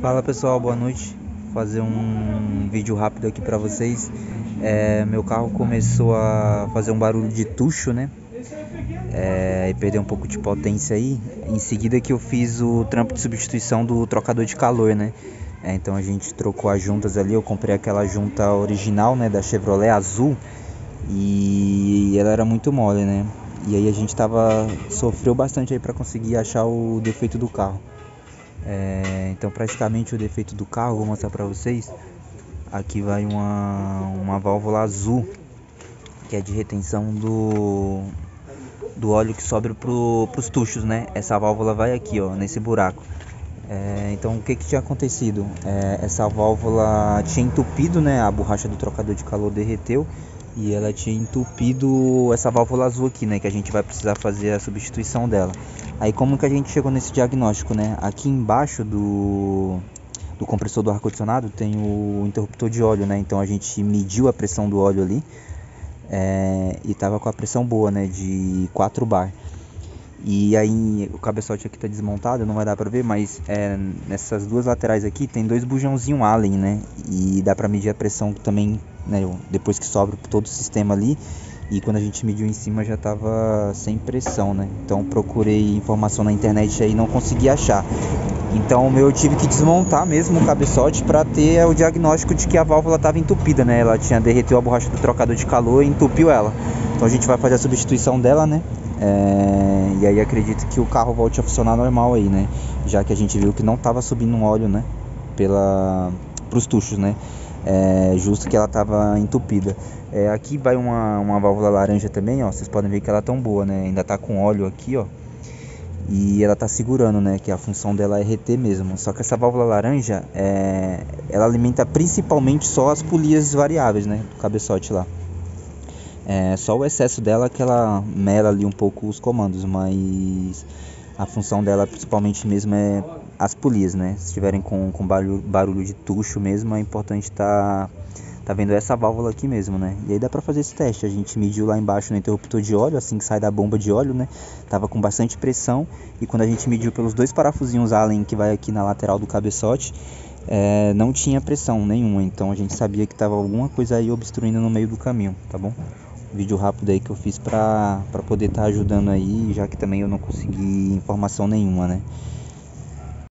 Fala pessoal, boa noite. Vou fazer um vídeo rápido aqui pra vocês. Meu carro começou a fazer um barulho de tucho, né? E perdeu um pouco de potência aí. Em seguida que eu fiz o trampo de substituição do trocador de calor, né? Então a gente trocou as juntas ali. Eu comprei aquela junta original, né, da Chevrolet azul, e ela era muito mole, né? E aí a gente sofreu bastante aí para conseguir achar o defeito do carro. Então praticamente o defeito do carro, vou mostrar para vocês. Aqui vai uma válvula azul, que é de retenção do óleo que sobra pros tuchos, né? Essa válvula vai aqui, ó, nesse buraco. Então o que tinha acontecido? Essa válvula tinha entupido, né? A borracha do trocador de calor derreteu e ela tinha entupido essa válvula azul aqui, né? Que a gente vai precisar fazer a substituição dela. Aí como que a gente chegou nesse diagnóstico, né? Aqui embaixo do compressor do ar-condicionado tem o interruptor de óleo, né? Então a gente mediu a pressão do óleo ali, e tava com a pressão boa, né? De 4 bar. E aí o cabeçote aqui tá desmontado, não vai dar pra ver, mas nessas duas laterais aqui tem dois bujãozinhos Allen, né? E dá pra medir a pressão também, né? Depois que sobra todo o sistema ali. E quando a gente mediu em cima já tava sem pressão, né? Então procurei informação na internet aí e não consegui achar. Então eu tive que desmontar mesmo o cabeçote para ter o diagnóstico de que a válvula estava entupida, né? Ela tinha derreteu a borracha do trocador de calor e entupiu ela. Então a gente vai fazer a substituição dela, né? E aí acredito que o carro volte a funcionar normal aí, né? Já que a gente viu que não estava subindo um óleo, né? Pros tuchos, né? Justo que ela estava entupida. Aqui vai uma válvula laranja também, ó. Vocês podem ver que ela é tão boa, né? Ainda tá com óleo aqui, ó. E ela tá segurando, né? Que a função dela é reter mesmo. Só que essa válvula laranja, ela alimenta principalmente só as polias variáveis, né? Do cabeçote lá. Só o excesso dela que ela mela ali um pouco os comandos, mas a função dela principalmente mesmo é as polias, né? Se estiverem com barulho de tucho mesmo, é importante tá vendo essa válvula aqui mesmo, né? E aí dá pra fazer esse teste. A gente mediu lá embaixo no interruptor de óleo, assim que sai da bomba de óleo, né? Tava com bastante pressão. E quando a gente mediu pelos dois parafusinhos Allen que vai aqui na lateral do cabeçote, não tinha pressão nenhuma. Então a gente sabia que tava alguma coisa aí obstruindo no meio do caminho, tá bom? Vídeo rápido aí que eu fiz pra poder estar ajudando aí, já que também eu não consegui informação nenhuma, né?